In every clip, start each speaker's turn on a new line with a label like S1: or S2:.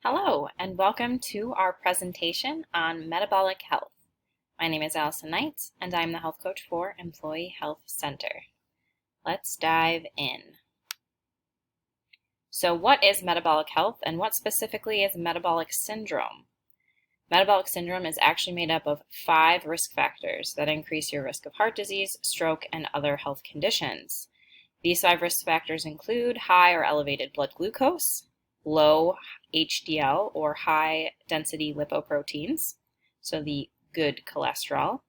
S1: Hello, and welcome to our presentation on metabolic health. My name is Allison Knight, and I'm the health coach for Employee Health Center. Let's dive in. So what is metabolic health, and what specifically is metabolic syndrome? Metabolic syndrome is actually made up of 5 risk factors that increase your risk of heart disease, stroke, and other health conditions. These 5 risk factors include high or elevated blood glucose, low HDL or high density lipoproteins, so the good cholesterol,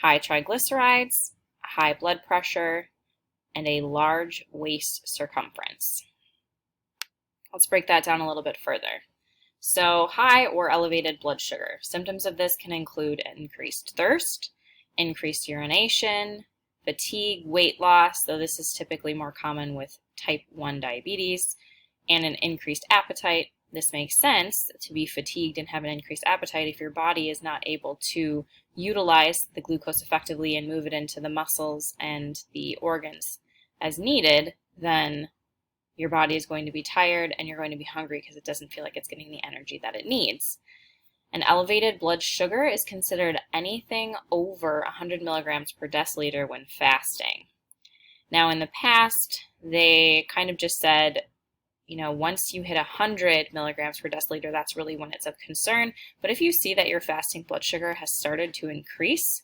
S1: high triglycerides, high blood pressure, and a large waist circumference. Let's break that down a little bit further. So high or elevated blood sugar. Symptoms of this can include increased thirst, increased urination, fatigue, weight loss, though this is typically more common with type 1 diabetes, and an increased appetite. This makes sense to be fatigued and have an increased appetite if your body is not able to utilize the glucose effectively and move it into the muscles and the organs as needed. Then your body is going to be tired and you're going to be hungry because it doesn't feel like it's getting the energy that it needs. An elevated blood sugar is considered anything over 100 milligrams per deciliter when fasting. Now in the past, they kind of just said, once you hit 100 milligrams per deciliter, that's really when it's of concern. But if you see that your fasting blood sugar has started to increase,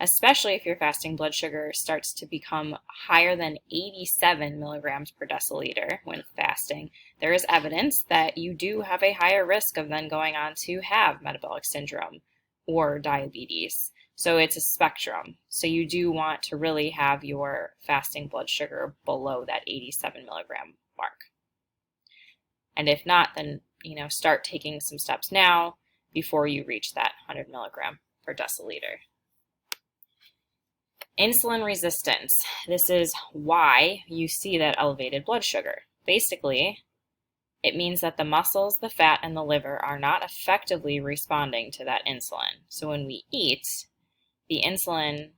S1: especially if your fasting blood sugar starts to become higher than 87 milligrams per deciliter when fasting, there is evidence that you do have a higher risk of then going on to have metabolic syndrome or diabetes. So it's a spectrum. So you do want to really have your fasting blood sugar below that 87 milligram mark. And if not, then, start taking some steps now before you reach that 100 milligram per deciliter. Insulin resistance. This is why you see that elevated blood sugar. Basically, it means that the muscles, the fat, and the liver are not effectively responding to that insulin. So when we eat, the insulin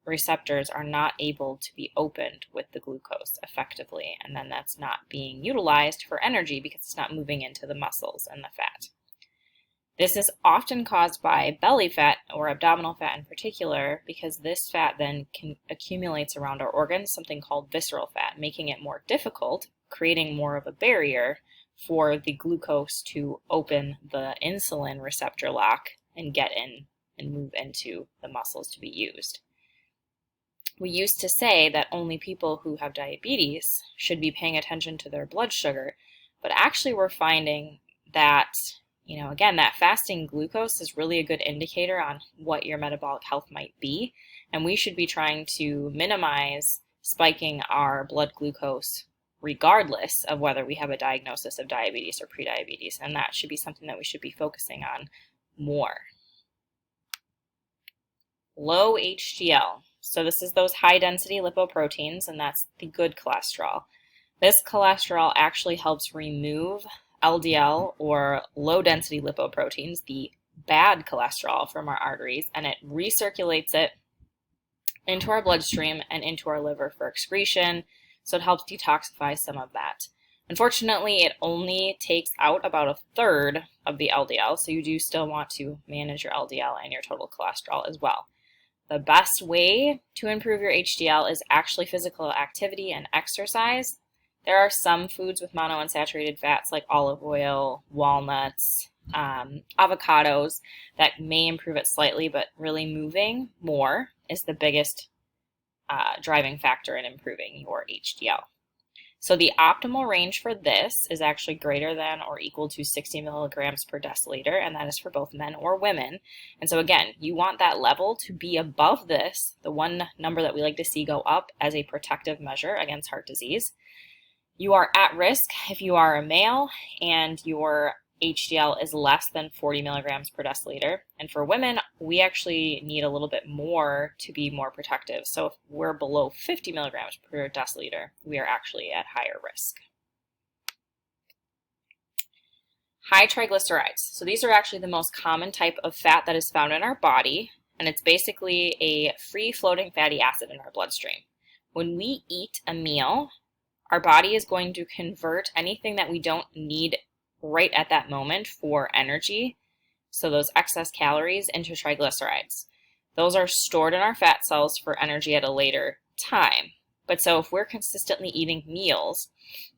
S1: receptors are not able to be opened with the glucose effectively, and then that's not being utilized for energy because it's not moving into the muscles and the fat. This is often caused by belly fat or abdominal fat in particular, because this fat then accumulates around our organs, something called visceral fat, making it more difficult, creating more of a barrier for the glucose to open the insulin receptor lock and get in and move into the muscles to be used. We used to say that only people who have diabetes should be paying attention to their blood sugar, but actually we're finding that, again, that fasting glucose is really a good indicator on what your metabolic health might be, and we should be trying to minimize spiking our blood glucose regardless of whether we have a diagnosis of diabetes or prediabetes, and that should be something that we should be focusing on more. Low HDL. So this is those high density lipoproteins, and that's the good cholesterol. This cholesterol actually helps remove LDL or low density lipoproteins, the bad cholesterol, from our arteries, and it recirculates it into our bloodstream and into our liver for excretion. So it helps detoxify some of that. Unfortunately, it only takes out about a third of the LDL, so you do still want to manage your LDL and your total cholesterol as well. The best way to improve your HDL is actually physical activity and exercise. There are some foods with monounsaturated fats like olive oil, walnuts, avocados that may improve it slightly, but really moving more is the biggest driving factor in improving your HDL. So the optimal range for this is actually greater than or equal to 60 milligrams per deciliter, and that is for both men or women. And so again, you want that level to be above this, the one number that we like to see go up as a protective measure against heart disease. You are at risk if you are a male and your HDL is less than 40 milligrams per deciliter. And for women, we actually need a little bit more to be more protective. So if we're below 50 milligrams per deciliter, we are actually at higher risk. High triglycerides. So these are actually the most common type of fat that is found in our body, and it's basically a free-floating fatty acid in our bloodstream. When we eat a meal, our body is going to convert anything that we don't need right at that moment for energy, so those excess calories, into triglycerides. Those are stored in our fat cells for energy at a later time. But so if we're consistently eating meals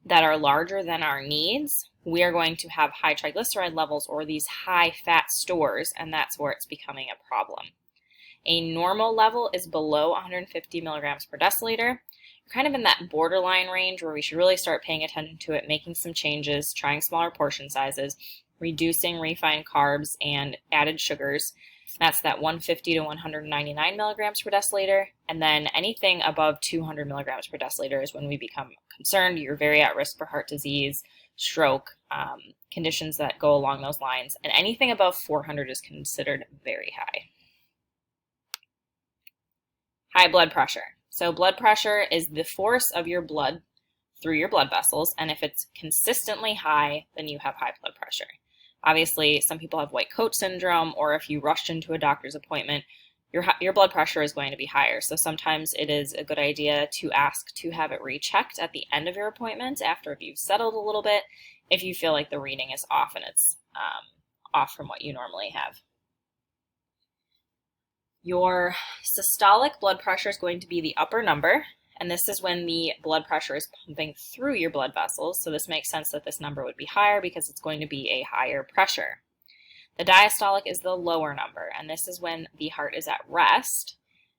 S1: that are larger than our needs, we are going to have high triglyceride levels or these high fat stores, and that's where it's becoming a problem. A normal level is below 150 milligrams per deciliter. You're kind of in that borderline range where we should really start paying attention to it, making some changes, trying smaller portion sizes, reducing refined carbs and added sugars. That's that 150 to 199 milligrams per deciliter. And then anything above 200 milligrams per deciliter is when we become concerned. You're very at risk for heart disease, stroke, conditions that go along those lines. And anything above 400 is considered very high. High blood pressure. So blood pressure is the force of your blood through your blood vessels, and if it's consistently high, then you have high blood pressure. Obviously, some people have white coat syndrome, or if you rushed into a doctor's appointment, your blood pressure is going to be higher. So sometimes it is a good idea to ask to have it rechecked at the end of your appointment after you've settled a little bit if you feel like the reading is off and it's off from what you normally have. Your systolic blood pressure is going to be the upper number, and this is when the blood pressure is pumping through your blood vessels. So this makes sense that this number would be higher because it's going to be a higher pressure. The diastolic is the lower number, and this is when the heart is at rest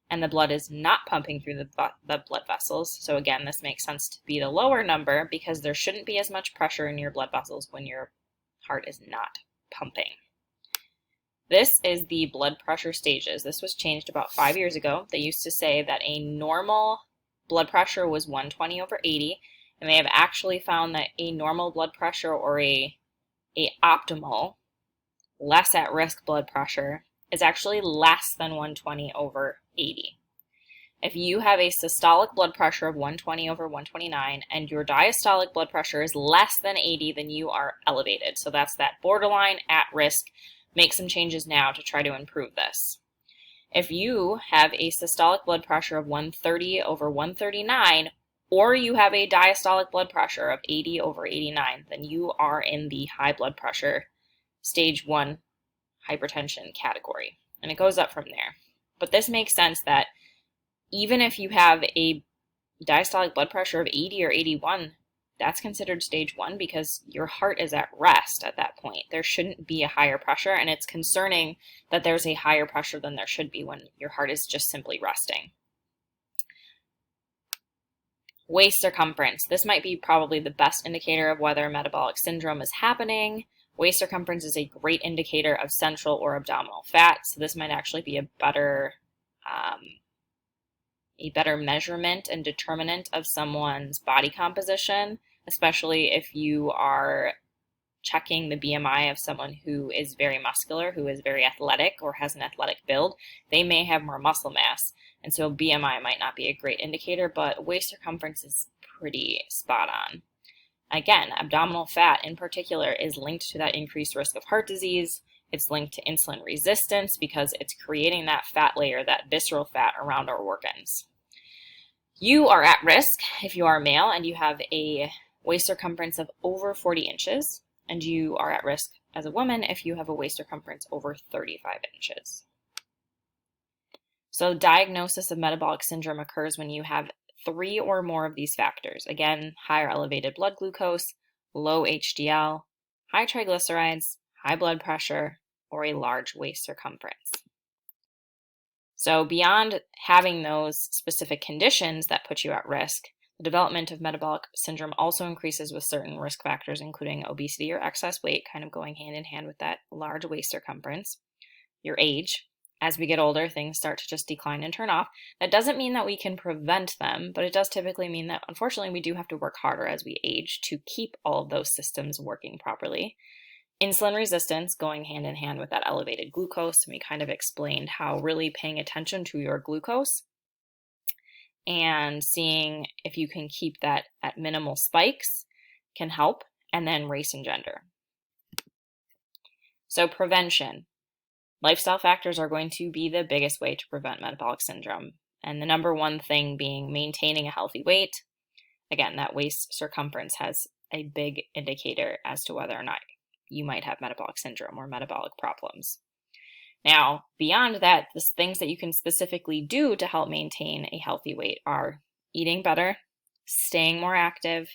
S1: and the blood is not pumping through the blood vessels. So again, this makes sense to be the lower number because there shouldn't be as much pressure in your blood vessels when your heart is not pumping. This is the blood pressure stages. This was changed about 5 years ago. They used to say that a normal blood pressure was 120 over 80, and they have actually found that a normal blood pressure or a optimal, less at risk blood pressure is actually less than 120 over 80. If you have a systolic blood pressure of 120 over 129 and your diastolic blood pressure is less than 80, then you are elevated. So that's that borderline at risk. Make some changes now to try to improve this. If you have a systolic blood pressure of 130 over 139, or you have a diastolic blood pressure of 80 over 89, then you are in the high blood pressure stage 1 hypertension category. And it goes up from there. But this makes sense that even if you have a diastolic blood pressure of 80 or 81, that's considered stage 1 because your heart is at rest at that point. There shouldn't be a higher pressure, and it's concerning that there's a higher pressure than there should be when your heart is just simply resting. Waist circumference. This might be probably the best indicator of whether metabolic syndrome is happening. Waist circumference is a great indicator of central or abdominal fat, so this might actually be a better measurement and determinant of someone's body composition, especially if you are checking the BMI of someone who is very muscular, who is very athletic, or has an athletic build. They may have more muscle mass, and so BMI might not be a great indicator, but waist circumference is pretty spot on. Again, abdominal fat in particular is linked to that increased risk of heart disease. It's linked to insulin resistance because it's creating that fat layer, that visceral fat around our organs. You are at risk if you are male and you have a waist circumference of over 40 inches, and you are at risk as a woman if you have a waist circumference over 35 inches. So diagnosis of metabolic syndrome occurs when you have 3 or more of these factors. Again, higher elevated blood glucose, low HDL, high triglycerides, high blood pressure, or a large waist circumference. So beyond having those specific conditions that put you at risk, the development of metabolic syndrome also increases with certain risk factors, including obesity or excess weight, kind of going hand in hand with that large waist circumference, your age. As we get older, things start to just decline and turn off. That doesn't mean that we can prevent them, but it does typically mean that, unfortunately, we do have to work harder as we age to keep all of those systems working properly. Insulin resistance going hand in hand with that elevated glucose. And we kind of explained how really paying attention to your glucose and seeing if you can keep that at minimal spikes can help, and then race and gender. So prevention. Lifestyle factors are going to be the biggest way to prevent metabolic syndrome. And the number one thing being maintaining a healthy weight. Again, that waist circumference has a big indicator as to whether or not you might have metabolic syndrome or metabolic problems. Now, beyond that, the things that you can specifically do to help maintain a healthy weight are eating better, staying more active,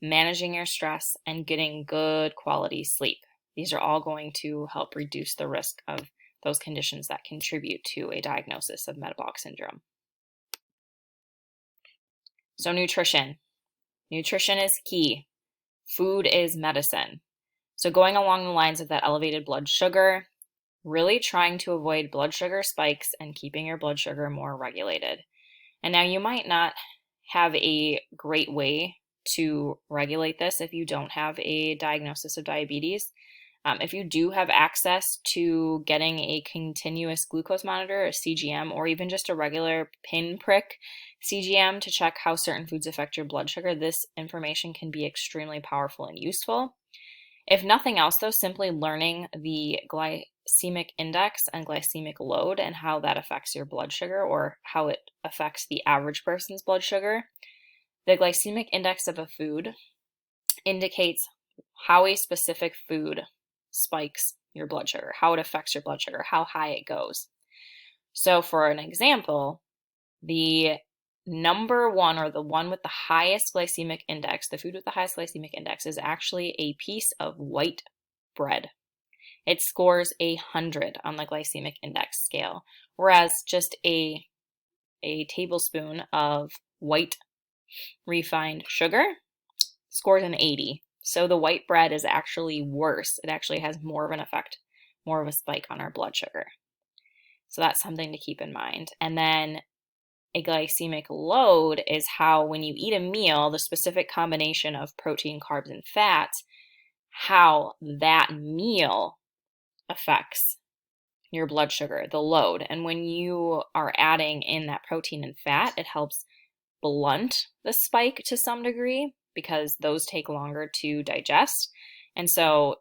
S1: managing your stress, and getting good quality sleep. These are all going to help reduce the risk of those conditions that contribute to a diagnosis of metabolic syndrome. So nutrition. Nutrition is key. Food is medicine. So going along the lines of that elevated blood sugar, really trying to avoid blood sugar spikes and keeping your blood sugar more regulated. And now you might not have a great way to regulate this if you don't have a diagnosis of diabetes. If you do have access to getting a continuous glucose monitor, a CGM, or even just a regular pinprick CGM to check how certain foods affect your blood sugar, this information can be extremely powerful and useful. If nothing else, though, simply learning the glycemic index and glycemic load and how that affects your blood sugar or how it affects the average person's blood sugar. The glycemic index of a food indicates how a specific food spikes your blood sugar, how it affects your blood sugar, how high it goes. So for an example, the number one, or the one with the highest glycemic index, the food with the highest glycemic index, is actually a piece of white bread. It scores 100 on the glycemic index scale, whereas just a tablespoon of white refined sugar scores an 80. So the white bread is actually worse. It actually has more of an effect, more of a spike on our blood sugar. So that's something to keep in mind. And then a glycemic load is how, when you eat a meal, the specific combination of protein, carbs, and fats, how that meal affects your blood sugar, the load. And when you are adding in that protein and fat, it helps blunt the spike to some degree because those take longer to digest. And so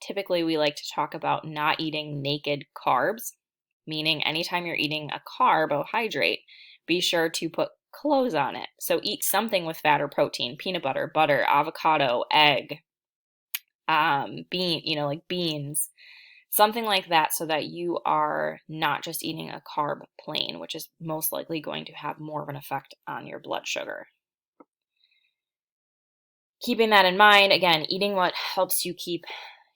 S1: typically we like to talk about not eating naked carbs, meaning anytime you're eating a carbohydrate, be sure to put clothes on it. So eat something with fat or protein, peanut butter, butter, avocado, egg, beans, something like that, so that you are not just eating a carb plain, which is most likely going to have more of an effect on your blood sugar. Keeping that in mind, again, eating what helps you keep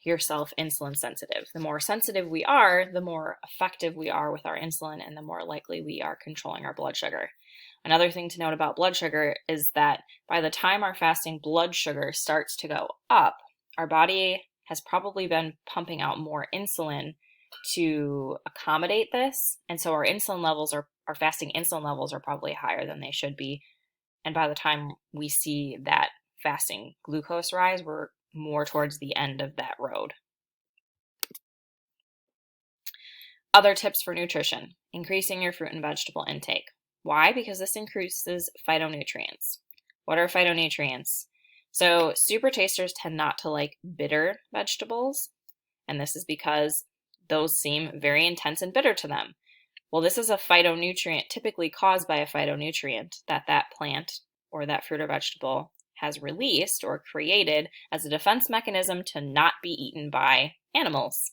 S1: yourself insulin sensitive. The more sensitive we are, the more effective we are with our insulin, and the more likely we are controlling our blood sugar. Another thing to note about blood sugar is that by the time our fasting blood sugar starts to go up, our body has probably been pumping out more insulin to accommodate this. And so our fasting insulin levels are probably higher than they should be. And by the time we see that fasting glucose rise, we're more towards the end of that road. Other tips for nutrition: increasing your fruit and vegetable intake. Why? Because this increases phytonutrients. What are phytonutrients? So super tasters tend not to like bitter vegetables, and this is because those seem very intense and bitter to them. Well, this is a phytonutrient typically caused by a phytonutrient that plant or that fruit or vegetable has released or created as a defense mechanism to not be eaten by animals.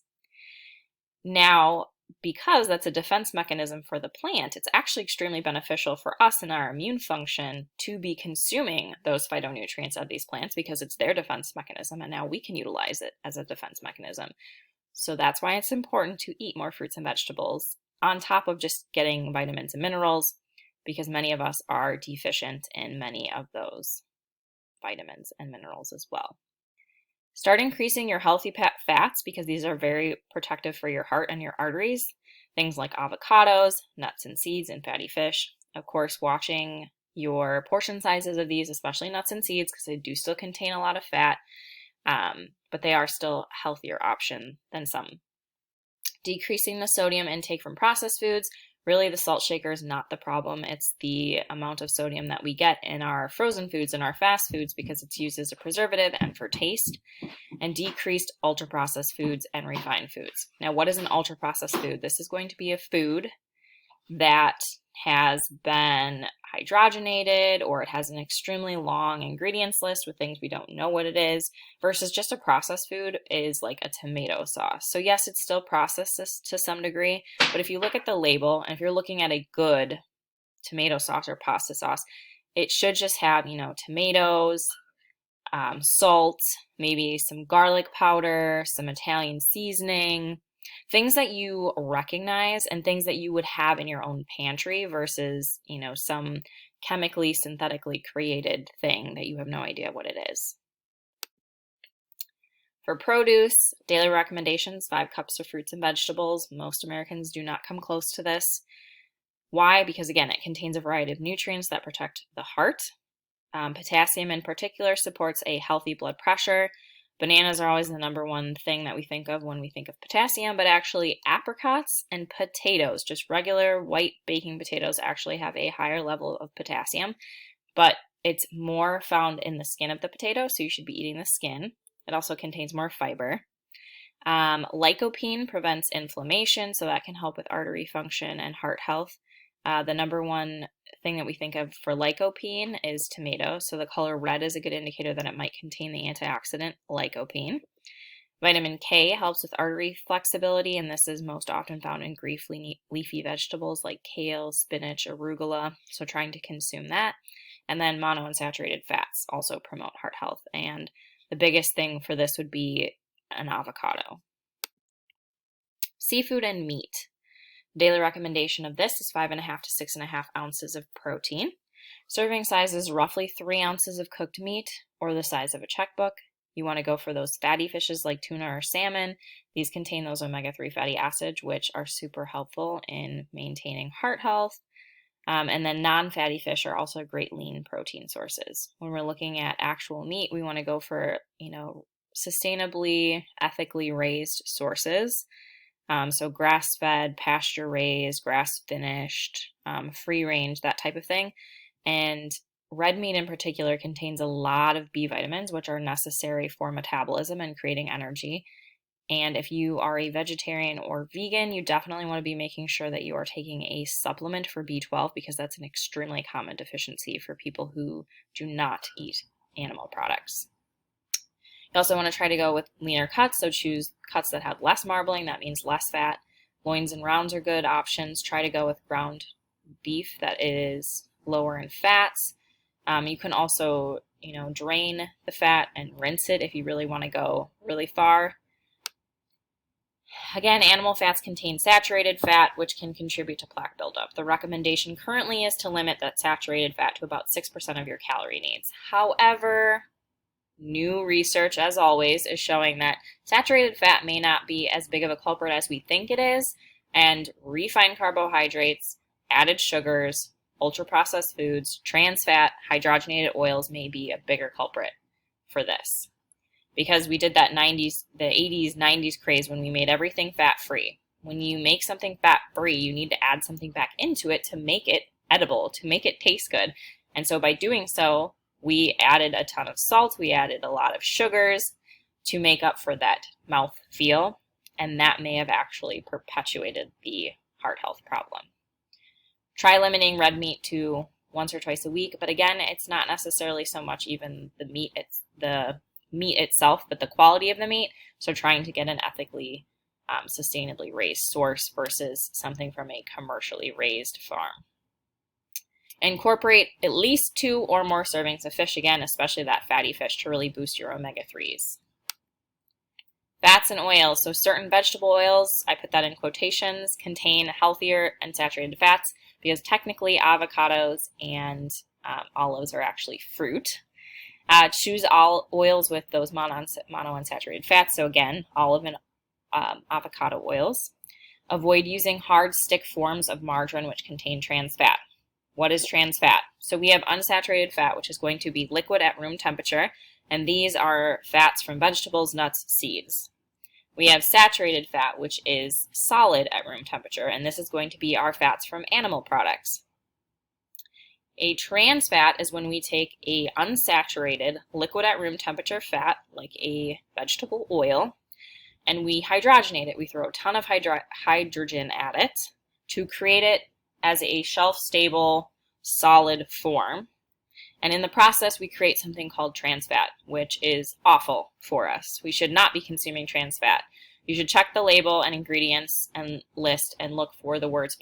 S1: Now, because that's a defense mechanism for the plant, it's actually extremely beneficial for us in our immune function to be consuming those phytonutrients of these plants, because it's their defense mechanism, and now we can utilize it as a defense mechanism. So that's why it's important to eat more fruits and vegetables on top of just getting vitamins and minerals, because many of us are deficient in many of those vitamins and minerals as well. Start increasing your healthy fats, because these are very protective for your heart and your arteries. Things like avocados, nuts and seeds, and fatty fish. Of course, watching your portion sizes of these, especially nuts and seeds, because they do still contain a lot of fat, but they are still a healthier option than some. Decreasing the sodium intake from processed foods. Really, the salt shaker is not the problem. It's the amount of sodium that we get in our frozen foods and our fast foods, because it's used as a preservative and for taste. And decreased ultra-processed foods and refined foods. Now, what is an ultra-processed food? This is going to be a food that has been hydrogenated, or it has an extremely long ingredients list with things we don't know what it is, versus just a processed food is like a tomato sauce. So yes, it's still processed to some degree, but if you look at the label, and if you're looking at a good tomato sauce or pasta sauce, it should just have, tomatoes, salt, maybe some garlic powder, some Italian seasoning, things that you recognize and things that you would have in your own pantry versus, some chemically, synthetically created thing that you have no idea what it is. For produce, daily recommendations, 5 cups of fruits and vegetables. Most Americans do not come close to this. Why? Because again, it contains a variety of nutrients that protect the heart. Potassium in particular supports a healthy blood pressure. Bananas are always the number one thing that we think of when we think of potassium, but actually apricots and potatoes, just regular white baking potatoes, actually have a higher level of potassium, but it's more found in the skin of the potato, so you should be eating the skin. It also contains more fiber. Lycopene prevents inflammation, so that can help with artery function and heart health. The number one thing that we think of for lycopene is tomato, so the color red is a good indicator that it might contain the antioxidant lycopene. Vitamin K helps with artery flexibility, and this is most often found in leafy vegetables like kale, spinach, arugula, so trying to consume that. And then monounsaturated fats also promote heart health, and the biggest thing for this would be an avocado. Seafood and meat. Daily recommendation of this is 5.5 to 6.5 ounces of protein. Serving size is roughly 3 ounces of cooked meat, or the size of a checkbook. You want to go for those fatty fishes like tuna or salmon. These contain those omega-3 fatty acids, which are super helpful in maintaining heart health. And then non-fatty fish are also great lean protein sources. When we're looking at actual meat, we want to go for, sustainably, ethically raised sources. So grass-fed, pasture-raised, grass-finished, free-range, that type of thing. And red meat in particular contains a lot of B vitamins, which are necessary for metabolism and creating energy. And if you are a vegetarian or vegan, you definitely want to be making sure that you are taking a supplement for B12, because that's an extremely common deficiency for people who do not eat animal products. You also want to try to go with leaner cuts, so choose cuts that have less marbling, that means less fat. Loins and rounds are good options. Try to go with ground beef that is lower in fats. You can also, drain the fat and rinse it if you really want to go really far. Again, animal fats contain saturated fat, which can contribute to plaque buildup. The recommendation currently is to limit that saturated fat to about 6% of your calorie needs. However, new research, as always, is showing that saturated fat may not be as big of a culprit as we think it is, and refined carbohydrates, added sugars, ultra-processed foods, trans fat, hydrogenated oils may be a bigger culprit for this. Because we did that the 80s, 90s craze when we made everything fat-free. When you make something fat-free, you need to add something back into it to make it edible, to make it taste good. And so by doing so, we added a ton of salt, we added a lot of sugars to make up for that mouth feel, and that may have actually perpetuated the heart health problem. Try limiting red meat to once or twice a week, but again, it's not necessarily so much even the meat itself, but the quality of the meat. So trying to get an ethically, sustainably raised source versus something from a commercially raised farm. Incorporate at least 2 or more servings of fish, again, especially that fatty fish, to really boost your omega-3s. Fats and oils. So certain vegetable oils, I put that in quotations, contain healthier and saturated fats, because technically avocados and olives are actually fruit. Choose all oils with those monounsaturated fats. So again, olive and avocado oils. Avoid using hard stick forms of margarine which contain trans fat. What is trans fat? So we have unsaturated fat, which is going to be liquid at room temperature, and these are fats from vegetables, nuts, seeds. We have saturated fat, which is solid at room temperature, and this is going to be our fats from animal products. A trans fat is when we take a unsaturated liquid at room temperature fat, like a vegetable oil, and we hydrogenate it. We throw a ton of hydrogen at it to create it as a shelf-stable solid form. And in the process, we create something called trans fat, which is awful for us. We should not be consuming trans fat. You should check the label and ingredients and list and look for the words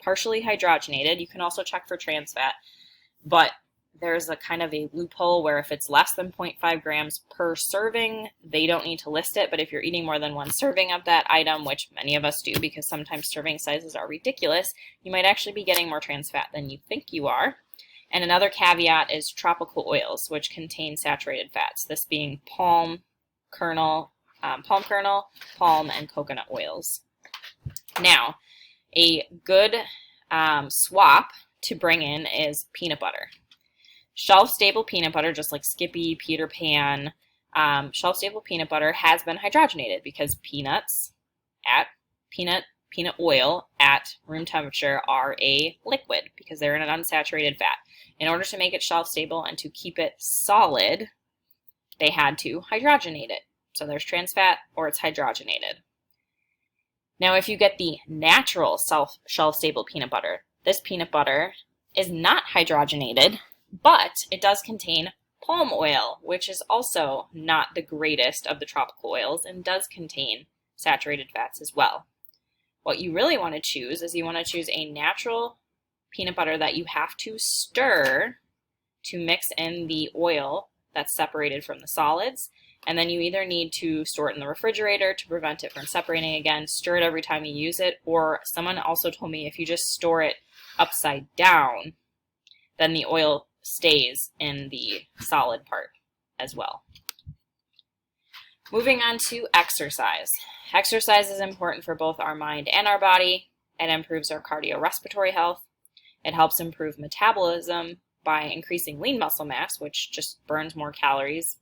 S1: partially hydrogenated. You can also check for trans fat, but there's a kind of a loophole where if it's less than 0.5 grams per serving, they don't need to list it. But if you're eating more than one serving of that item, which many of us do because sometimes serving sizes are ridiculous, you might actually be getting more trans fat than you think you are. And another caveat is tropical oils, which contain saturated fats, this being palm kernel, palm and coconut oils. Now, a good swap to bring in is peanut butter. Shelf-stable peanut butter, just like Skippy, Peter Pan, shelf-stable peanut butter has been hydrogenated because peanut oil at room temperature are a liquid because they're in an unsaturated fat. In order to make it shelf-stable and to keep it solid, they had to hydrogenate it. So there's trans fat or it's hydrogenated. Now, if you get the natural shelf-stable peanut butter, this peanut butter is not hydrogenated, but it does contain palm oil, which is also not the greatest of the tropical oils and does contain saturated fats as well. What you really want to choose is you want to choose a natural peanut butter that you have to stir to mix in the oil that's separated from the solids. And then you either need to store it in the refrigerator to prevent it from separating again, stir it every time you use it, or someone also told me if you just store it upside down, then the oil stays in the solid part as well. Moving on to exercise. Exercise is important for both our mind and our body. It improves our cardiorespiratory health. It helps improve metabolism by increasing lean muscle mass, which just burns more calories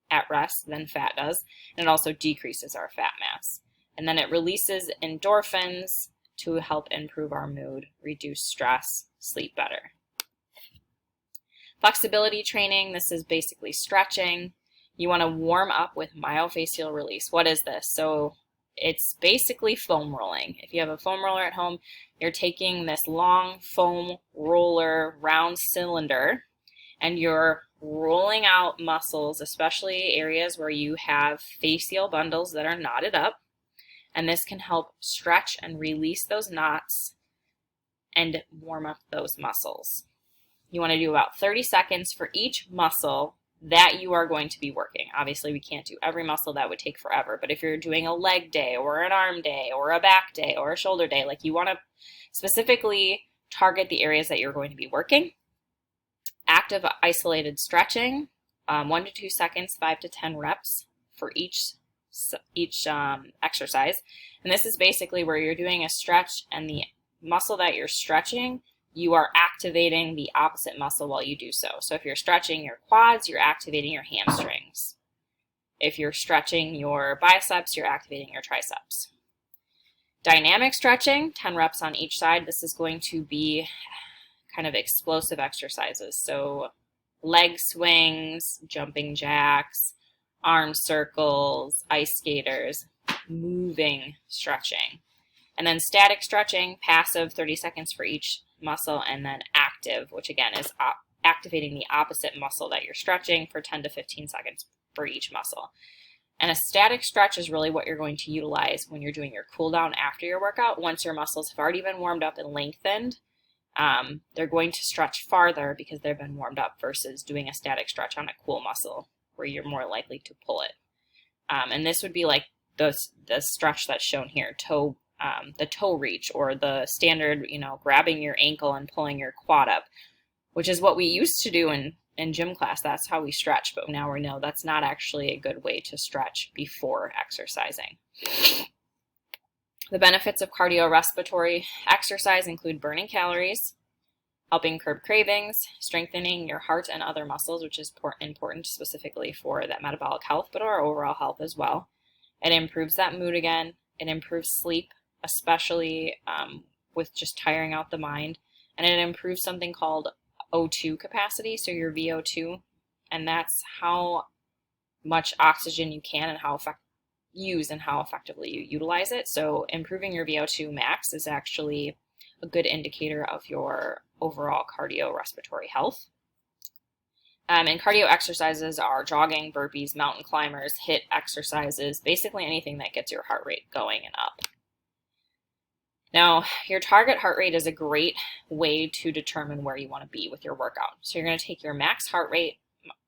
S1: at rest than fat does, and it also decreases our fat mass. And then it releases endorphins to help improve our mood, reduce stress, sleep better. Flexibility training, this is basically stretching. You want to warm up with myofascial release. What is this? So it's basically foam rolling. If you have a foam roller at home, you're taking this long foam roller round cylinder and you're rolling out muscles, especially areas where you have fascial bundles that are knotted up. And this can help stretch and release those knots and warm up those muscles. You want to do about 30 seconds for each muscle that you are going to be working. Obviously, we can't do every muscle, that would take forever. But if you're doing a leg day or an arm day or a back day or a shoulder day, like you want to specifically target the areas that you're going to be working. Active isolated stretching, 1 to 2 seconds, 5 to 10 reps for each exercise. And this is basically where you're doing a stretch and the muscle that you're stretching, you are activating the opposite muscle while you do so. So if you're stretching your quads, you're activating your hamstrings. If you're stretching your biceps, you're activating your triceps. Dynamic stretching, 10 reps on each side. This is going to be kind of explosive exercises. So leg swings, jumping jacks, arm circles, ice skaters, moving stretching. And then static stretching, passive, 30 seconds for each muscle, and then active, which again is activating the opposite muscle that you're stretching for 10 to 15 seconds for each muscle. And a static stretch is really what you're going to utilize when you're doing your cool down after your workout. Once your muscles have already been warmed up and lengthened, they're going to stretch farther because they've been warmed up versus doing a static stretch on a cool muscle where you're more likely to pull it. And this would be like the stretch that's shown here, the toe reach, or the standard, grabbing your ankle and pulling your quad up, which is what we used to do in gym class. That's how we stretch, but now we know that's not actually a good way to stretch before exercising. The benefits of cardiorespiratory exercise include burning calories, helping curb cravings, strengthening your heart and other muscles, which is important specifically for that metabolic health, but our overall health as well. It improves that mood again. It improves sleep, especially with just tiring out the mind. And it improves something called O2 capacity, so your VO2, and that's how much oxygen you can and how use and how effectively you utilize it. So improving your VO2 max is actually a good indicator of your overall cardiorespiratory health. And cardio exercises are jogging, burpees, mountain climbers, HIIT exercises, basically anything that gets your heart rate going and up. Now, your target heart rate is a great way to determine where you want to be with your workout. So you're going to take your max heart rate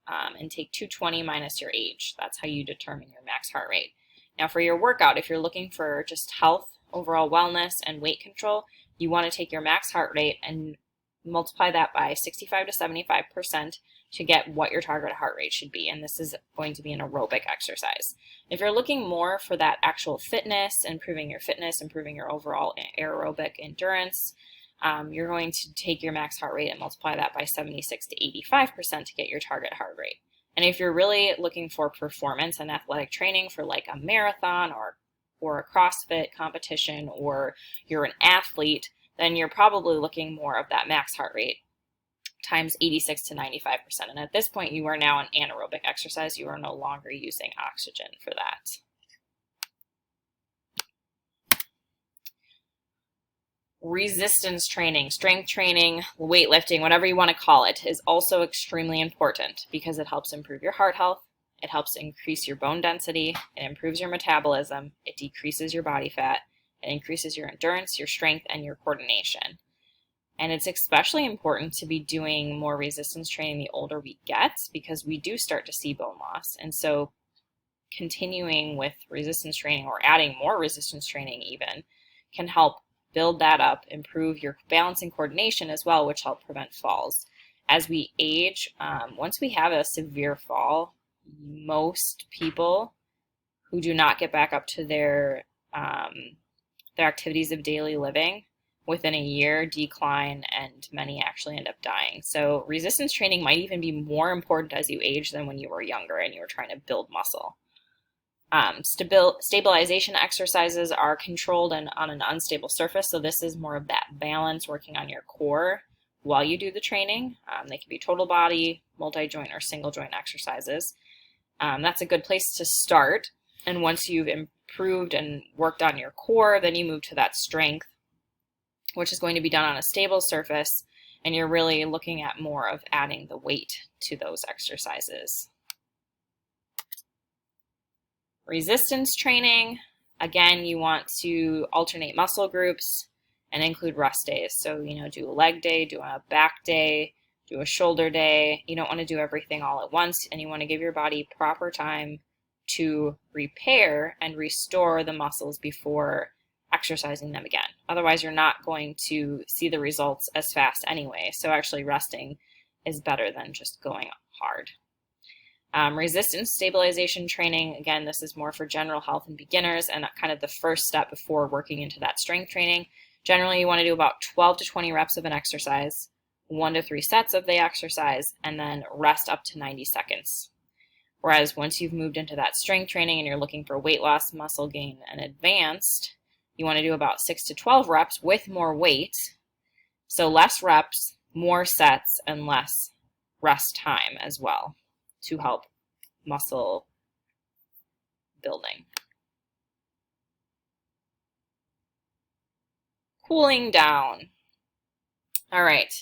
S1: and take 220 minus your age. That's how you determine your max heart rate. Now, for your workout, if you're looking for just health, overall wellness, and weight control, you want to take your max heart rate and multiply that by 65 to 75% to get what your target heart rate should be. And this is going to be an aerobic exercise. If you're looking more for that actual fitness, improving your overall aerobic endurance, you're going to take your max heart rate and multiply that by 76 to 85% to get your target heart rate. And if you're really looking for performance and athletic training for like a marathon or a CrossFit competition, or you're an athlete, then you're probably looking more of that max heart rate times 86 to 95%. And at this point, you are now an anaerobic exercise. You are no longer using oxygen for that. Resistance training, strength training, weightlifting, whatever you want to call it, is also extremely important because it helps improve your heart health. It helps increase your bone density. It improves your metabolism. It decreases your body fat. It increases your endurance, your strength, and your coordination. And it's especially important to be doing more resistance training the older we get, because we do start to see bone loss. And so continuing with resistance training, or adding more resistance training even, can help build that up, improve your balance and coordination as well, which help prevent falls. As we age, once we have a severe fall, most people who do not get back up to their activities of daily living within a year decline, and many actually end up dying. So resistance training might even be more important as you age than when you were younger and you were trying to build muscle. Stabilization exercises are controlled and on an unstable surface, so this is more of that balance, working on your core while you do the training. They can be total body, multi-joint, or single joint exercises. That's a good place to start. And once you've improved and worked on your core, then you move to that strength, which is going to be done on a stable surface, and you're really looking at more of adding the weight to those exercises. Resistance training, again, you want to alternate muscle groups and include rest days. So, do a leg day, do a back day, do a shoulder day. You don't want to do everything all at once, and you want to give your body proper time to repair and restore the muscles before exercising them again. Otherwise, you're not going to see the results as fast anyway. So actually resting is better than just going hard. Resistance stabilization training, again, this is more for general health and beginners, and kind of the first step before working into that strength training. Generally, you want to do about 12 to 20 reps of an exercise, 1 to 3 sets of the exercise, and then rest up to 90 seconds. Whereas once you've moved into that strength training and you're looking for weight loss, muscle gain, and advanced, you want to do about 6 to 12 reps with more weight. So less reps, more sets, and less rest time as well to help muscle building. Cooling down. All right.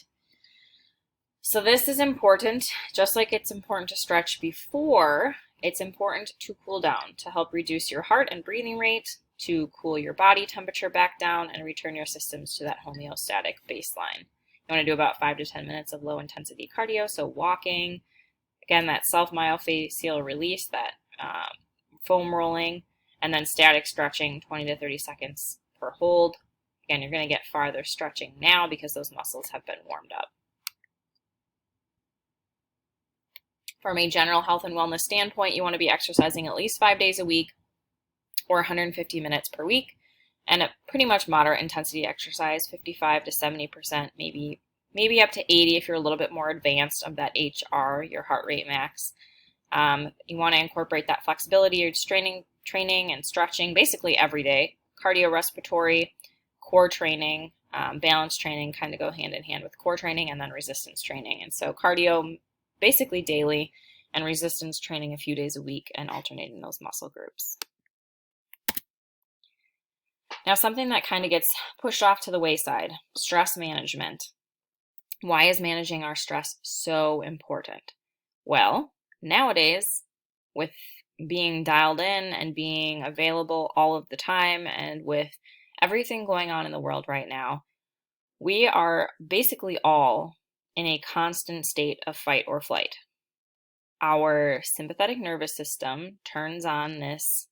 S1: So this is important. Just like it's important to stretch before, it's important to cool down to help reduce your heart and breathing rate, to cool your body temperature back down and return your systems to that homeostatic baseline. You want to do about 5 to 10 minutes of low intensity cardio, so walking. Again, that self-myofascial release, that foam rolling, and then static stretching, 20 to 30 seconds per hold. Again, you're going to get farther stretching now because those muscles have been warmed up. From a general health and wellness standpoint, you want to be exercising at least 5 days a week or 150 minutes per week, and a pretty much moderate intensity exercise, 55 to 70%, maybe up to 80 if you're a little bit more advanced of that HR, your heart rate max. You want to incorporate that flexibility or training and stretching basically every day. Cardiorespiratory, core training, balance training kind of go hand in hand with core training, and then resistance training. And so cardio basically daily, and resistance training a few days a week, and alternating those muscle groups. Now, something that kind of gets pushed off to the wayside, stress management. Why is managing our stress so important? Well, nowadays, with being dialed in and being available all of the time, and with everything going on in the world right now, we are basically all in a constant state of fight or flight. Our sympathetic nervous system turns on this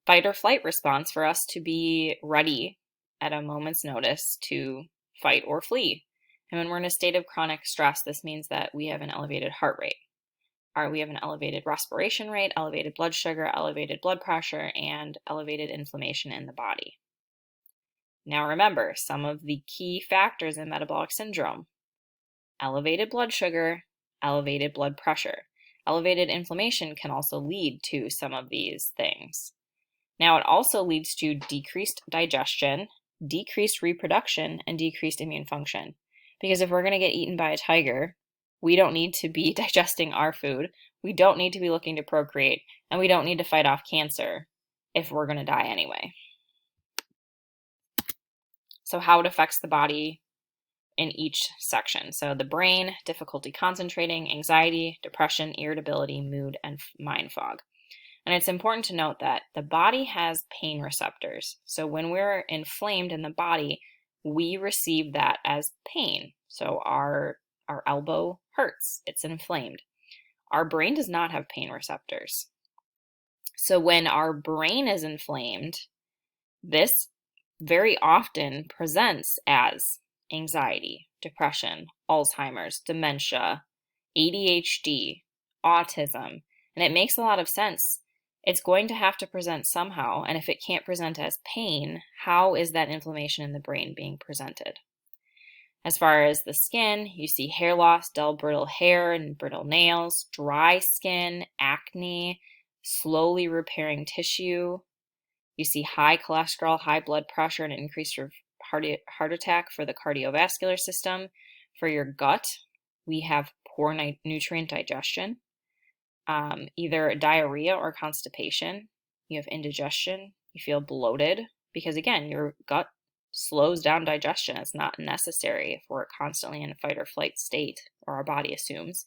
S1: fight or flight response for us to be ready at a moment's notice to fight or flee. And when we're in a state of chronic stress, this means that we have an elevated heart rate, or we have an elevated respiration rate, elevated blood sugar, elevated blood pressure, and elevated inflammation in the body. Now remember, some of the key factors in metabolic syndrome: elevated blood sugar, elevated blood pressure. Elevated inflammation can also lead to some of these things. Now, it also leads to decreased digestion, decreased reproduction, and decreased immune function. Because if we're going to get eaten by a tiger, we don't need to be digesting our food, we don't need to be looking to procreate, and we don't need to fight off cancer if we're going to die anyway. So how it affects the body in each section. So the brain: difficulty concentrating, anxiety, depression, irritability, mood, and mind fog. And it's important to note that the body has pain receptors. So when we're inflamed in the body, we receive that as pain. So our elbow hurts, it's inflamed. Our brain does not have pain receptors. So when our brain is inflamed, this very often presents as anxiety, depression, Alzheimer's, dementia, ADHD, autism, and it makes a lot of sense. It's going to have to present somehow, and if it can't present as pain, how is that inflammation in the brain being presented? As far as the skin, you see hair loss, dull, brittle hair and brittle nails, dry skin, acne, slowly repairing tissue. You see high cholesterol, high blood pressure, and increased heart attack for the cardiovascular system. For your gut, we have poor nutrient digestion. Either diarrhea or constipation. You have indigestion. You feel bloated because, again, your gut slows down digestion. It's not necessary if we're constantly in a fight or flight state, or our body assumes.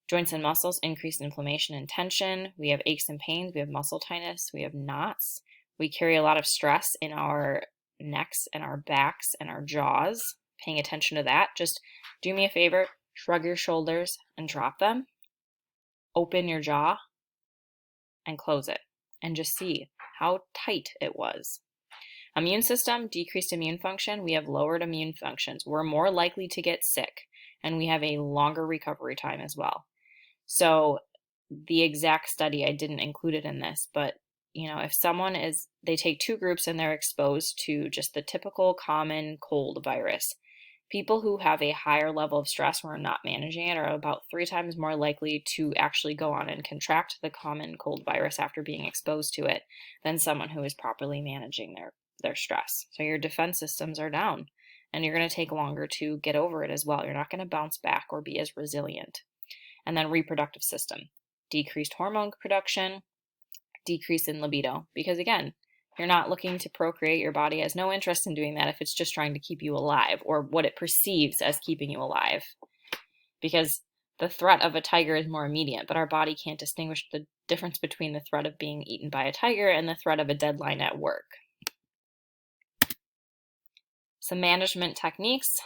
S1: Joints and muscles: increased inflammation and tension. We have aches and pains. We have muscle tightness. We have knots. We carry a lot of stress in our necks and our backs and our jaws. Paying attention to that. Just do me a favor, shrug your shoulders and drop them. Open your jaw and close it, and just see how tight it was. Immune system: decreased immune function. We have lowered immune functions. We're more likely to get sick, and we have a longer recovery time as well. So the exact study, I didn't include it in this, but if someone they take two groups and they're exposed to just the typical common cold virus. People who have a higher level of stress or are not managing it are about 3 times more likely to actually go on and contract the common cold virus after being exposed to it than someone who is properly managing their stress. So your defense systems are down, and you're going to take longer to get over it as well. You're not going to bounce back or be as resilient. And then reproductive system: decreased hormone production, decrease in libido, because again, you're not looking to procreate. Your body has no interest in doing that if it's just trying to keep you alive, or what it perceives as keeping you alive. Because the threat of a tiger is more immediate, but our body can't distinguish the difference between the threat of being eaten by a tiger and the threat of a deadline at work. Some management techniques: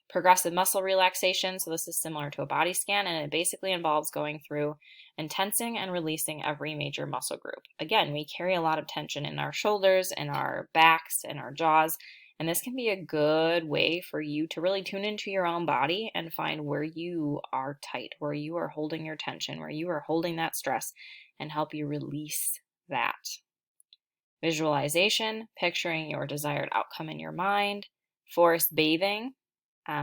S1: progressive muscle relaxation. So this is similar to a body scan, and it basically involves going through and tensing and releasing every major muscle group. Again, we carry a lot of tension in our shoulders, in our backs, in our jaws, and this can be a good way for you to really tune into your own body and find where you are tight, where you are holding your tension, where you are holding that stress, and help you release that. Visualization: picturing your desired outcome in your mind. Forest bathing.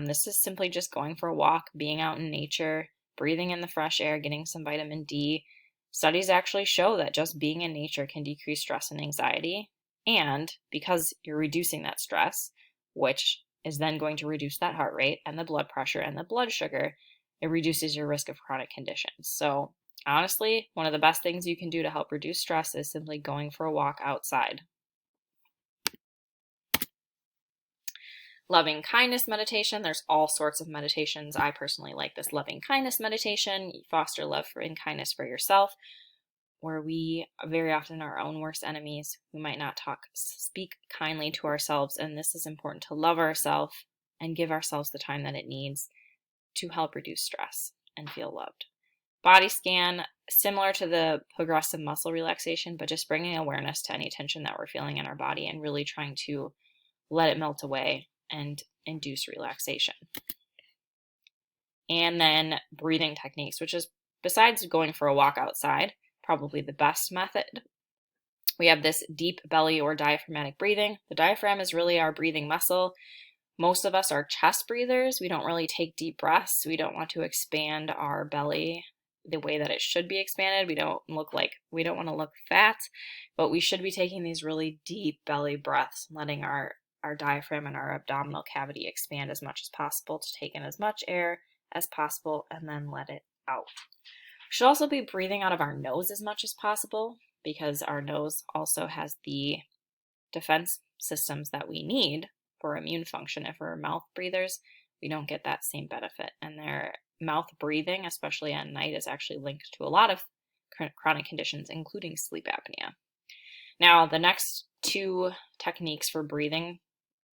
S1: This is simply just going for a walk, being out in nature, breathing in the fresh air, getting some vitamin D. Studies actually show that just being in nature can decrease stress and anxiety. And because you're reducing that stress, which is then going to reduce that heart rate and the blood pressure and the blood sugar, it reduces your risk of chronic conditions. So Honestly, one of the best things you can do to help reduce stress is simply going for a walk outside. Loving kindness meditation. There's all sorts of meditations. I personally like this loving kindness meditation. You foster love and kindness for yourself, where we very often are our own worst enemies. We might not speak kindly to ourselves, and this is important to love ourselves and give ourselves the time that it needs to help reduce stress and feel loved. Body scan, similar to the progressive muscle relaxation, but just bringing awareness to any tension that we're feeling in our body and really trying to let it melt away and induce relaxation. And then breathing techniques, which is, besides going for a walk outside, probably the best method. We have this deep belly or diaphragmatic breathing. The diaphragm is really our breathing muscle. Most of us are chest breathers. We don't really take deep breaths. We don't want to expand our belly the way that it should be expanded. We don't want to look fat, but we should be taking these really deep belly breaths, letting our diaphragm and our abdominal cavity expand as much as possible to take in as much air as possible and then let it out. We should also be breathing out of our nose as much as possible, because our nose also has the defense systems that we need for immune function. If we're mouth breathers, we don't get that same benefit. And their mouth breathing, especially at night, is actually linked to a lot of chronic conditions, including sleep apnea. Now, the next two techniques for breathing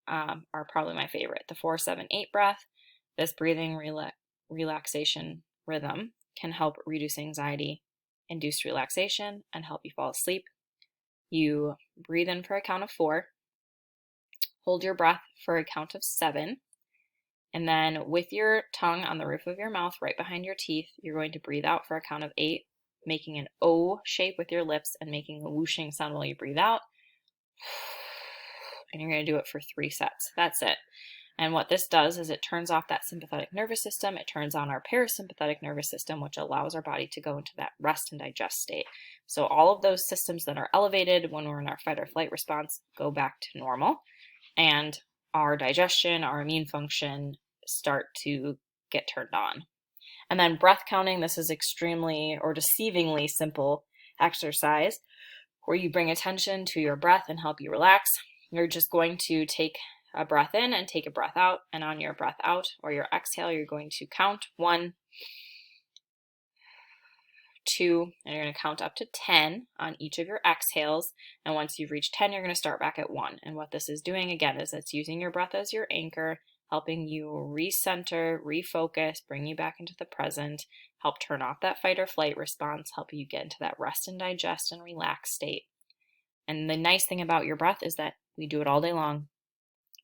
S1: are probably my favorite. The 4-7-8 breath. This breathing relaxation rhythm can help reduce anxiety, induce relaxation, and help you fall asleep. You breathe in for a count of 4, hold your breath for a count of 7, and then with your tongue on the roof of your mouth right behind your teeth, you're going to breathe out for a count of 8, making an O shape with your lips and making a whooshing sound while you breathe out. And you're going to do it for 3 sets. That's it. And what this does is it turns off that sympathetic nervous system. It turns on our parasympathetic nervous system, which allows our body to go into that rest and digest state. So all of those systems that are elevated when we're in our fight or flight response go back to normal. And our digestion, our immune function start to get turned on. And then breath counting. This is extremely or deceivingly simple exercise where you bring attention to your breath and help you relax. You're just going to take a breath in and take a breath out. And on your breath out or your exhale, you're going to count 1, 2, and you're going to count up to 10 on each of your exhales. And once you've reached 10, you're going to start back at 1. And what this is doing, again, is it's using your breath as your anchor, helping you recenter, refocus, bring you back into the present, help turn off that fight or flight response, help you get into that rest and digest and relax state. And the nice thing about your breath is that we do it all day long.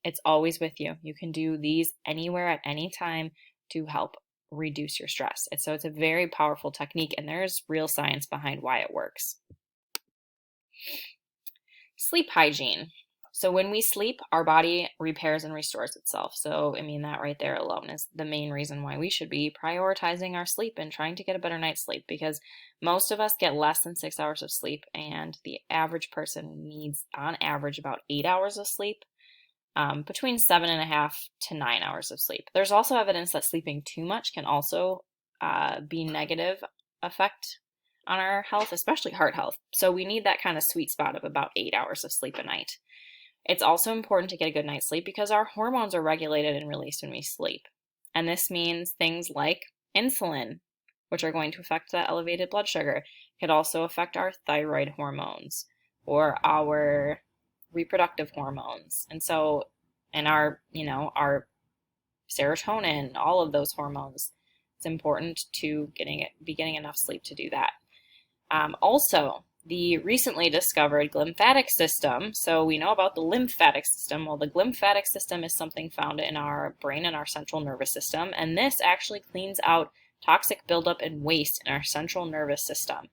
S1: It's always with you. You can do these anywhere at any time to help reduce your stress. So it's a very powerful technique, and there's real science behind why it works. Sleep hygiene. So when we sleep, our body repairs and restores itself. So, that right there alone is the main reason why we should be prioritizing our sleep and trying to get a better night's sleep, because most of us get less than 6 hours of sleep, and the average person needs, on average, about 8 hours of sleep, between 7.5 to 9 hours of sleep. There's also evidence that sleeping too much can also be negative effect on our health, especially heart health. So we need that kind of sweet spot of about 8 hours of sleep a night. It's also important to get a good night's sleep because our hormones are regulated and released when we sleep. And this means things like insulin, which are going to affect that elevated blood sugar. It could also affect our thyroid hormones or our reproductive hormones. And our serotonin, all of those hormones, it's important to be getting enough sleep to do that. Also, the recently discovered lymphatic system. So we know about the lymphatic system. Well, the lymphatic system is something found in our brain and our central nervous system. And this actually cleans out toxic buildup and waste in our central nervous system.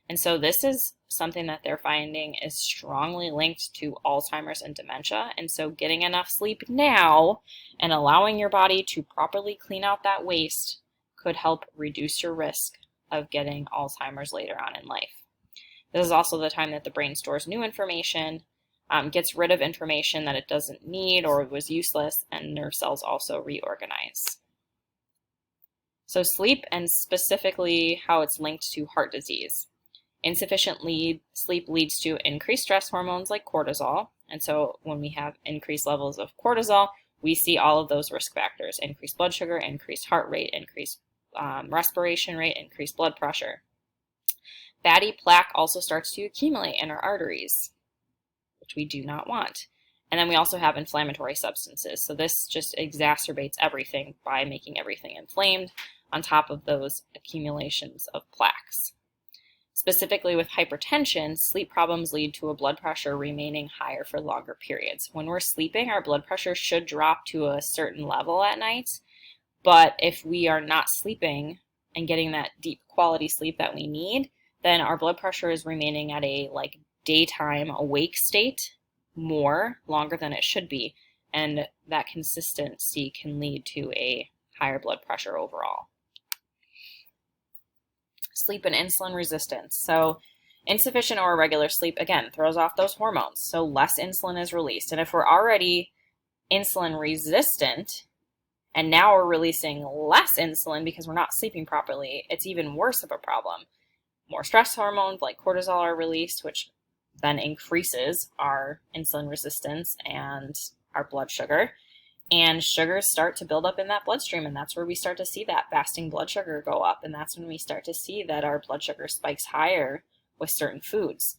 S1: And so this is something that they're finding is strongly linked to Alzheimer's and dementia. And so getting enough sleep now and allowing your body to properly clean out that waste could help reduce your risk of getting Alzheimer's later on in life. This is also the time that the brain stores new information, gets rid of information that it doesn't need or was useless, and nerve cells also reorganize. So sleep, and specifically how it's linked to heart disease. Insufficient sleep leads to increased stress hormones like cortisol. And so when we have increased levels of cortisol, we see all of those risk factors: increased blood sugar, increased heart rate, increased respiration rate, increased blood pressure. Fatty plaque also starts to accumulate in our arteries, which we do not want. And then we also have inflammatory substances. So this just exacerbates everything by making everything inflamed on top of those accumulations of plaques. Specifically with hypertension, sleep problems lead to a blood pressure remaining higher for longer periods. When we're sleeping, our blood pressure should drop to a certain level at night, but if we are not sleeping and getting that deep quality sleep that we need, then our blood pressure is remaining at a daytime awake state longer than it should be, and that consistency can lead to a higher blood pressure overall. Sleep and insulin resistance. So insufficient or irregular sleep, again, throws off those hormones, so less insulin is released. And if we're already insulin resistant and now we're releasing less insulin because we're not sleeping properly, it's even worse of a problem. More stress hormones like cortisol are released, which then increases our insulin resistance and our blood sugar. And sugars start to build up in that bloodstream, and that's where we start to see that fasting blood sugar go up, and that's when we start to see that our blood sugar spikes higher with certain foods.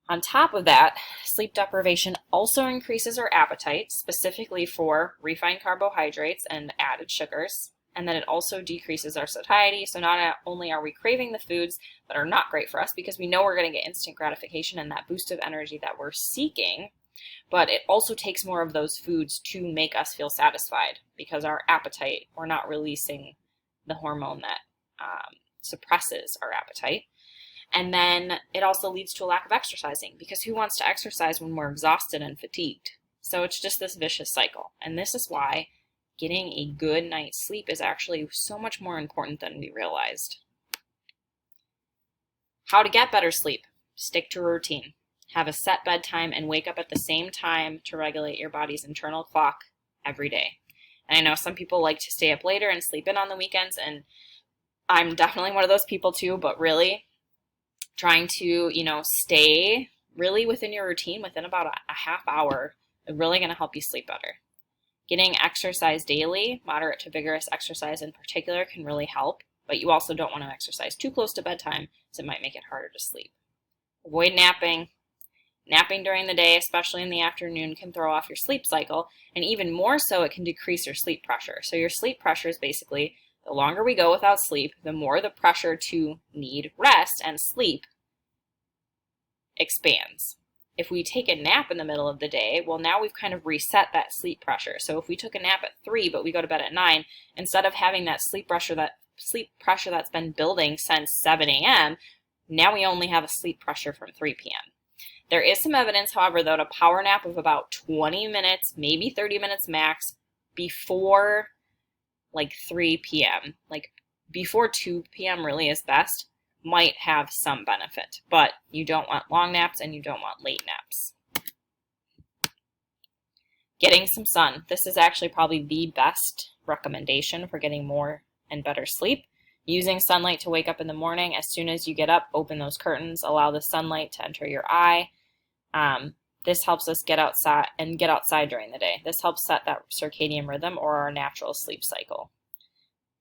S1: On top of that, sleep deprivation also increases our appetite, specifically for refined carbohydrates and added sugars, and then it also decreases our satiety. So not only are we craving the foods that are not great for us because we know we're going to get instant gratification and that boost of energy that we're seeking, but it also takes more of those foods to make us feel satisfied because our appetite, we're not releasing the hormone that suppresses our appetite. And then it also leads to a lack of exercising, because who wants to exercise when we're exhausted and fatigued? So it's just this vicious cycle. And this is why getting a good night's sleep is actually so much more important than we realized. How to get better sleep? Stick to a routine. Have a set bedtime and wake up at the same time to regulate your body's internal clock every day. And I know some people like to stay up later and sleep in on the weekends, and I'm definitely one of those people too, but really trying to, stay really within your routine within about a half hour is really going to help you sleep better. Getting exercise daily, moderate to vigorous exercise in particular, can really help, but you also don't want to exercise too close to bedtime, so it might make it harder to sleep. Avoid napping. Napping during the day, especially in the afternoon, can throw off your sleep cycle, and even more so, it can decrease your sleep pressure. So your sleep pressure is basically, the longer we go without sleep, the more the pressure to need rest and sleep expands. If we take a nap in the middle of the day, well, now we've kind of reset that sleep pressure. So if we took a nap at 3, but we go to bed at 9, instead of having that sleep pressure that's been building since 7 a.m., now we only have a sleep pressure from 3 p.m. There is some evidence, however, though, to power nap of about 20 minutes, maybe 30 minutes max, before 3 p.m. Before 2 p.m. really is best, might have some benefit, but you don't want long naps and you don't want late naps. Getting some sun. This is actually probably the best recommendation for getting more and better sleep. Using sunlight to wake up in the morning. As soon as you get up, open those curtains, allow the sunlight to enter your eye. This helps us get outside during the day. This helps set that circadian rhythm, or our natural sleep cycle.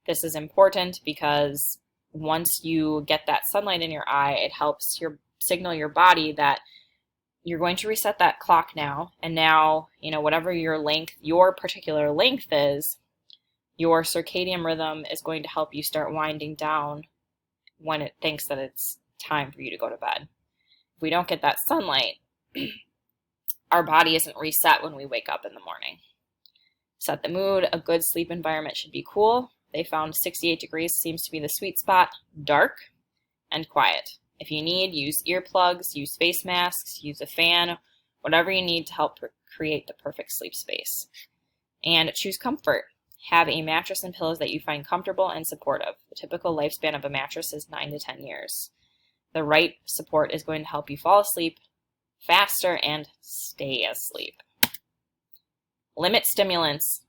S1: This is important because once you get that sunlight in your eye, it helps signal your body that you're going to reset that clock now, and now, whatever your particular length is, your circadian rhythm is going to help you start winding down when it thinks that it's time for you to go to bed. If we don't get that sunlight, our body isn't reset when we wake up in the morning. Set the mood. A good sleep environment should be cool. They found 68 degrees seems to be the sweet spot. Dark and quiet. If you need, use earplugs, use face masks, use a fan, whatever you need to help create the perfect sleep space. And choose comfort. Have a mattress and pillows that you find comfortable and supportive. The typical lifespan of a mattress is 9 to 10 years. The right support is going to help you fall asleep faster and stay asleep. Limit stimulants.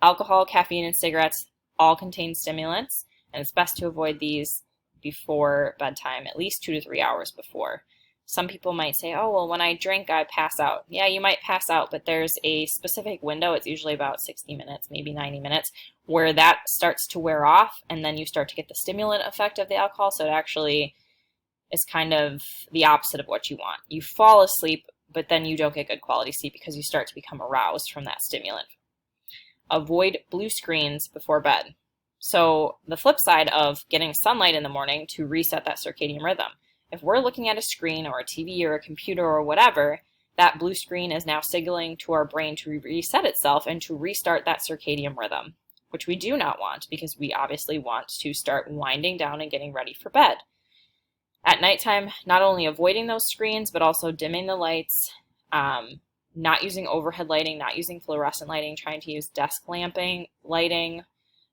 S1: Alcohol, caffeine, and cigarettes, all contain stimulants, and it's best to avoid these before bedtime, at least 2 to 3 hours before. Some people might say, oh, well, when I drink, I pass out. Yeah, you might pass out, but there's a specific window. It's usually about 60 minutes, maybe 90 minutes, where that starts to wear off, and then you start to get the stimulant effect of the alcohol, so it actually is kind of the opposite of what you want. You fall asleep, but then you don't get good quality sleep because you start to become aroused from that stimulant. Avoid blue screens before bed. So the flip side of getting sunlight in the morning to reset that circadian rhythm. If we're looking at a screen or a TV or a computer or whatever, that blue screen is now signaling to our brain to reset itself and to restart that circadian rhythm, which we do not want because we obviously want to start winding down and getting ready for bed. At nighttime, not only avoiding those screens, but also dimming the lights, not using overhead lighting, not using fluorescent lighting, trying to use desk lamping, lighting,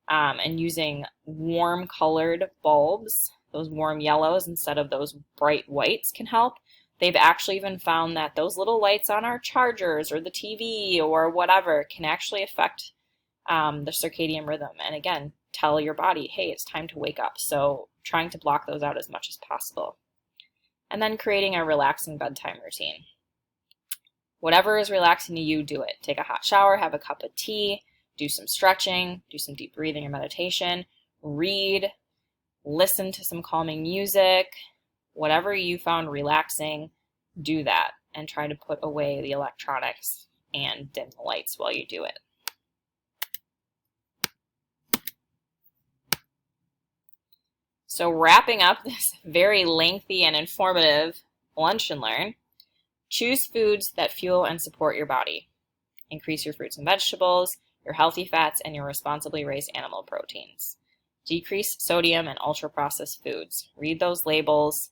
S1: and using warm colored bulbs, those warm yellows instead of those bright whites can help. They've actually even found that those little lights on our chargers or the TV or whatever can actually affect the circadian rhythm. And again, tell your body, hey, it's time to wake up. So trying to block those out as much as possible. And then creating a relaxing bedtime routine. Whatever is relaxing to you, do it. Take a hot shower, have a cup of tea, do some stretching, do some deep breathing or meditation, read, listen to some calming music. Whatever you found relaxing, do that and try to put away the electronics and dim the lights while you do it. So wrapping up this very lengthy and informative lunch and learn, choose foods that fuel and support your body. Increase your fruits and vegetables, your healthy fats, and your responsibly raised animal proteins. Decrease sodium and ultra-processed foods. Read those labels.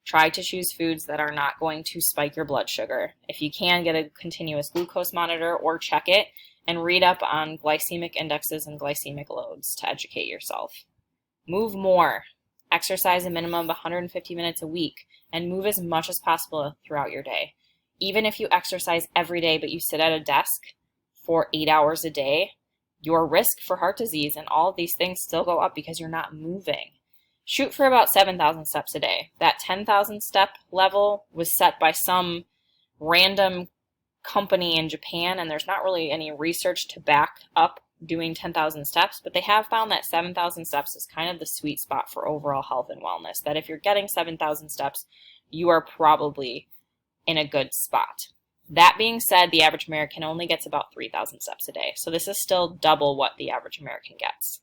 S1: Try to choose foods that are not going to spike your blood sugar. If you can, get a continuous glucose monitor or check it and read up on glycemic indexes and glycemic loads to educate yourself. Move more. Exercise a minimum of 150 minutes a week and move as much as possible throughout your day. Even if you exercise every day but you sit at a desk for 8 hours a day, your risk for heart disease and all of these things still go up because you're not moving. Shoot for about 7,000 steps a day. That 10,000 step level was set by some random company in Japan, and there's not really any research to back up doing 10,000 steps, but they have found that 7,000 steps is kind of the sweet spot for overall health and wellness, that if you're getting 7,000 steps, you are probably in a good spot. That being said, the average American only gets about 3,000 steps a day, so this is still double what the average American gets.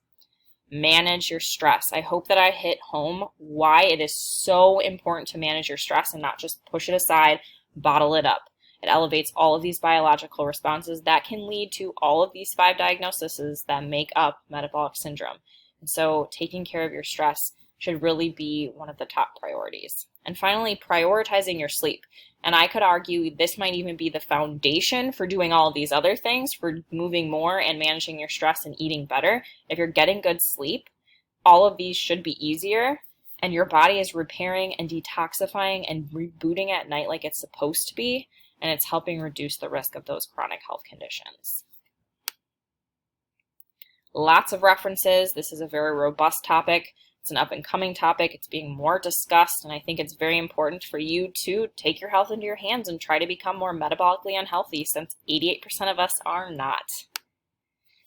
S1: Manage your stress. I hope that I hit home why it is so important to manage your stress and not just push it aside, bottle it up. It elevates all of these biological responses that can lead to all of these 5 diagnoses that make up metabolic syndrome. And so taking care of your stress should really be one of the top priorities. And finally, prioritizing your sleep. And I could argue this might even be the foundation for doing all of these other things, for moving more and managing your stress and eating better. If you're getting good sleep, all of these should be easier, and your body is repairing and detoxifying and rebooting at night like it's supposed to be, and it's helping reduce the risk of those chronic health conditions. Lots of references. This is a very robust topic. It's an up-and-coming topic. It's being more discussed, and I think it's very important for you to take your health into your hands and try to become more metabolically unhealthy, since 88% of us are not.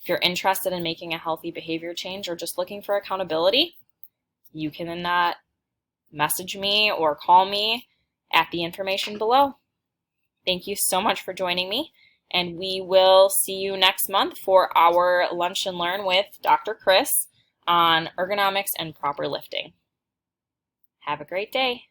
S1: If you're interested in making a healthy behavior change or just looking for accountability, you can message me or call me at the information below. Thank you so much for joining me, and we will see you next month for our Lunch and Learn with Dr. Chris on ergonomics and proper lifting. Have a great day.